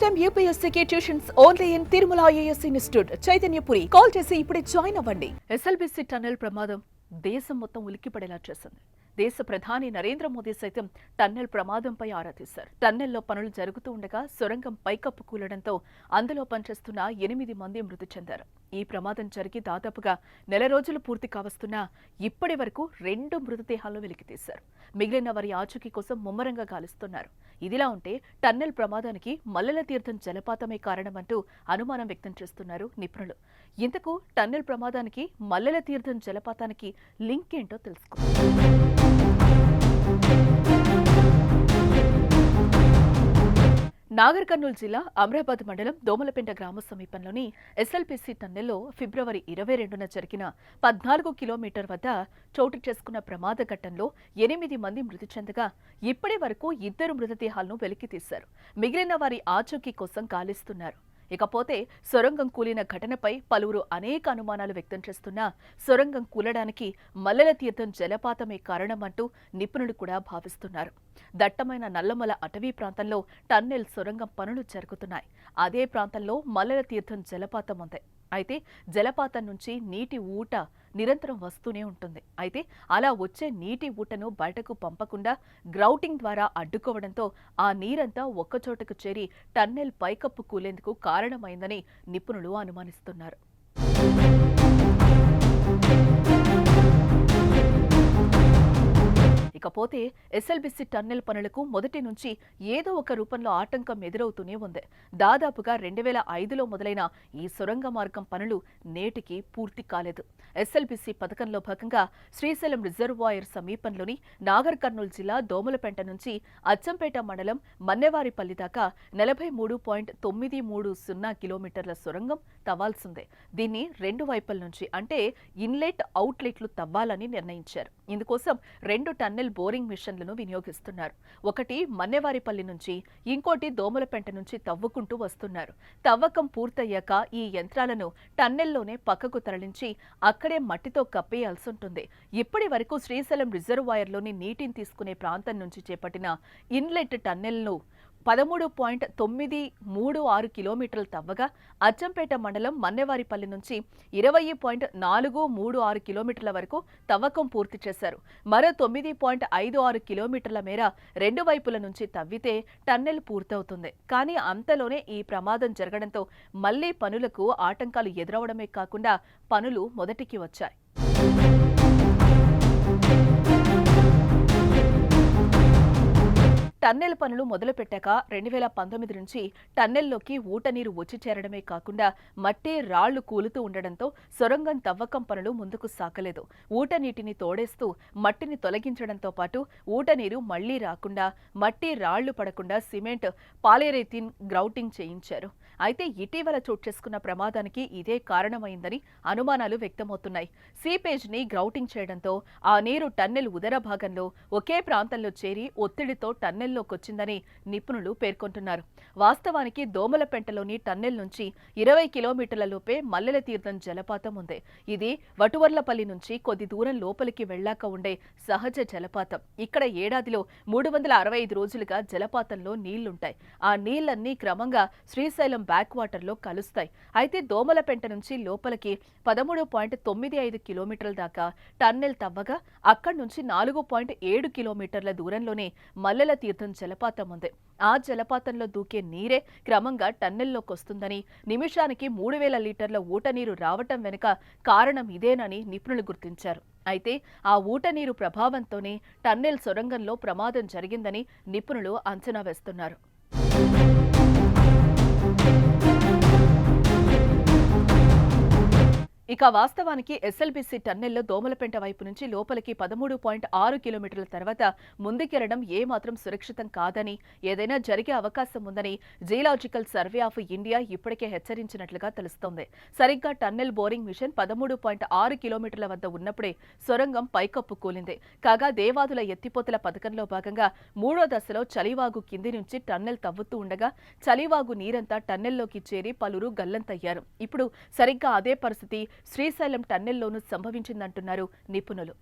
Time యూపీఎస్సీకి tuitions only in Tirumala IAS institute Chaitanyapuri. Call చేసి ఇప్పుడే జాయిన్ అవ్వండి. ఎస్ఎల్బీసీ టన్నెల్ ప్రమాదం దేశం మొత్తం ఉలిక్కిపడేలా చేసింది. దేశ ప్రధాని నరేంద్ర మోదీ సైతం టన్నెల్ ప్రమాదంపై ఆరా తీశారు. టన్నెల్లో పనులు జరుగుతూ ఉండగా సొరంగం పైకప్పు కూలడంతో అందులో పనిచేస్తున్న 8 మంది మృతి చెందారు. ఈ ప్రమాదం జరిగి దాదాపుగా నెల రోజులు పూర్తి కావస్తున్నా ఇప్పటి వరకు 2 మృతదేహాలను వెలికితీశారు. మిగిలిన వారి ఆచూకీ కోసం ముమ్మరంగా గాలిస్తున్నారు. ఇదిలా ఉంటే టన్నెల్ ప్రమాదానికి మల్లెల తీర్థం జలపాతమే కారణమంటూ అనుమానం వ్యక్తం చేస్తున్నారు నిపుణులు. ఇంతకు టన్నెల్ ప్రమాదానికి మల్లెల తీర్థం జలపాతానికి లింక్ ఏంటో తెలుసుకుందాం. నాగర్ కర్నూలు జిల్లా అమ్రాబాద్ మండలం దోమలపెంట గ్రామ సమీపంలోని ఎస్ఎల్బీసీ టన్నెల్లో ఫిబ్రవరి 22న జరిగిన 14 కిలోమీటర్ వద్ద చోటు చేసుకున్న ప్రమాద ఘటనలో 8 మంది మృతి చెందగా ఇప్పటి వరకు 2 మృతదేహాలను వెలికితీశారు. మిగిలిన వారి ఆచూకీ కోసం గాలిస్తున్నారు. ఇకపోతే సొరంగం కూలిన ఘటనపై పలువురు అనేక అనుమానాలు వ్యక్తం చేస్తున్నా సొరంగం కూలడానికి మల్లెల తీర్థం జలపాతమే కారణమంటూ నిపుణులు కూడా భావిస్తున్నారు. దట్టమైన నల్లమల అటవీ ప్రాంతంలో టన్నెల్ సొరంగం పనులు జరుగుతున్నాయి. అదే ప్రాంతంలో మల్లెల తీర్థం జలపాతం ఉంది. అయితే జలపాతం నుంచి నీటి ఊట నిరంతరం వస్తూనే ఉంటుంది. అయితే అలా వచ్చే నీటి ఊటను బయటకు పంపకుండా గ్రౌటింగ్ ద్వారా అడ్డుకోవడంతో ఆ నీరంతా ఒక్కచోటకు చేరి టన్నెల్ పైకప్పు కూలేందుకు కారణమైందని నిపుణులు అనుమానిస్తున్నారు. ఇకపోతే ఎస్ఎల్బీసీ టన్నెల్ పనులకు మొదటి నుంచి ఏదో ఒక రూపంలో ఆటంకం ఎదురవుతూనే ఉంది. దాదాపుగా 2005లో మొదలైన ఈ సొరంగ మార్గం పనులు నేటికి పూర్తి కాలేదు. ఎస్ఎల్బీసీ పథకంలో భాగంగా శ్రీశైలం రిజర్వాయర్ సమీపంలోని నాగర్ కర్నూలు జిల్లా దోమలపెంట నుంచి అచ్చంపేట మండలం మన్నెవారిపల్లి దాకా 43.930 కిలోమీటర్ల సొరంగం తవ్వాల్సిందే. దీన్ని 2 వైపుల నుంచి అంటే ఇన్లెట్, అవుట్లెట్లు తవ్వాలని నిర్ణయించారు. ఇందుకోసం 2 టన్నెల్ బోరింగ్ మిషన్లను వినియోగిస్తున్నారు. ఒకటి మన్నెవారిపల్లి నుంచి, ఇంకోటి దోమలపెంట నుంచి తవ్వుకుంటూ వస్తున్నారు. తవ్వకం పూర్తయ్యాక ఈ యంత్రాలను టన్నెల్లోనే పక్కకు తరలించి అక్కడే మట్టితో కప్పేయాల్సి ఉంటుంది. ఇప్పటి వరకు శ్రీశైలం రిజర్వాయర్లోని నీటిని తీసుకునే ప్రాంతం నుంచి చేపట్టిన ఇన్లెట్ టన్నెల్ను 13.936 కిలోమీటర్లు తవ్వగా అచ్చంపేట మండలం మన్నెవారిపల్లి నుంచి 20.436 కిలోమీటర్ల వరకు తవ్వకం పూర్తి చేశారు. మరో 9.56 కిలోమీటర్ల మేర 2 వైపుల నుంచి తవ్వితే టన్నెల్ పూర్తవుతుంది. కానీ అంతలోనే ఈ ప్రమాదం జరగడంతో మళ్లీ పనులకు ఆటంకాలు ఎదురవడమే కాకుండా పనులు మొదటికి వచ్చాయి. టన్నెల్ పనులు మొదలుపెట్టాక 2019 నుంచి టన్నెల్లోకి ఊటనీరు వచ్చి చేరడమే కాకుండా మట్టి, రాళ్లు కూలుతూ ఉండడంతో సొరంగం తవ్వకం పనులు ముందుకు సాగలేదు. ఊటనీటిని తోడేస్తూ మట్టిని తొలగించడంతో పాటు ఊటనీరు మళ్లీ రాకుండా, మట్టి, రాళ్లు పడకుండా సిమెంట్, పాలియురేథిన్ గ్రౌటింగ్ చేయించారు. అయితే ఇటీవల చోటు చేసుకున్న ప్రమాదానికి ఇదే కారణమైందని అనుమానాలు వ్యక్తమవుతున్నాయి. సీపేజ్ని గ్రౌటింగ్ చేయడంతో ఆ నీరు టన్నెల్ ఉదర భాగంలో ఒకే ప్రాంతంలో చేరి ఒత్తిడితో టన్నెల్లోకొచ్చిందని నిపుణులు పేర్కొంటున్నారు. వాస్తవానికి దోమలపెంటలోని టన్నెల్ నుంచి 20 కిలోమీటర్ల లోపే మల్లెల తీర్థం జలపాతం ఉంది. ఇది వటువర్లపల్లి నుంచి కొద్ది దూరం లోపలికి వెళ్లాక ఉండే సహజ జలపాతం. ఇక్కడ ఏడాదిలో 365 రోజులుగా జలపాతంలో నీళ్లుంటాయి. ఆ నీళ్లన్నీ క్రమంగా శ్రీశైలం బ్యాక్ వాటర్లో కలుస్తాయి. అయితే దోమలపెంట నుంచి లోపలికి 13.95 కిలోమీటర్ల దాకా టన్నెల్ తవ్వగా అక్కడి నుంచి 4.7 కిలోమీటర్ల దూరంలోనే మల్లెల తీర్థం జలపాతం ఉంది. ఆ జలపాతంలో దూకే నీరే క్రమంగా టన్నెల్లోకొస్తుందని, నిమిషానికి 3000 లీటర్ల ఊటనీరు రావటం వెనుక కారణం ఇదేనని నిపుణులు గుర్తించారు. అయితే ఆ ఊటనీరు ప్రభావంతోనే టన్నెల్ సొరంగంలో ప్రమాదం జరిగిందని నిపుణులు అంచనా వేస్తున్నారు. ఇక వాస్తవానికి ఎస్ఎల్బీసీ టన్నెల్లో దోమలపెంట వైపు నుంచి లోపలికి 13.6 కిలోమీటర్ల తర్వాత ముందుకెళ్లడం ఏమాత్రం సురక్షితం కాదని, ఏదైనా జరిగే అవకాశం ఉందని జియోలాజికల్ సర్వే ఆఫ్ ఇండియా ఇప్పటికే హెచ్చరించినట్లుగా తెలుస్తోంది. సరిగ్గా టన్నెల్ బోరింగ్ మిషన్ 13.6 కిలోమీటర్ల వద్ద ఉన్నప్పుడే సొరంగం పైకప్పు కూలింది. కాగా దేవాదుల ఎత్తిపోతల పథకంలో భాగంగా 3వ దశలో చలివాగు కింది నుంచి టన్నెల్ తవ్వుతూ ఉండగా చలివాగు నీరంతా టన్నెల్లోకి చేరి పలువురు గల్లంతయ్యారు. ఇప్పుడు సరిగ్గా అదే పరిస్థితి శ్రీశైలం టన్నెల్లోనూ సంభవించిందంటున్నారు నిపుణులు.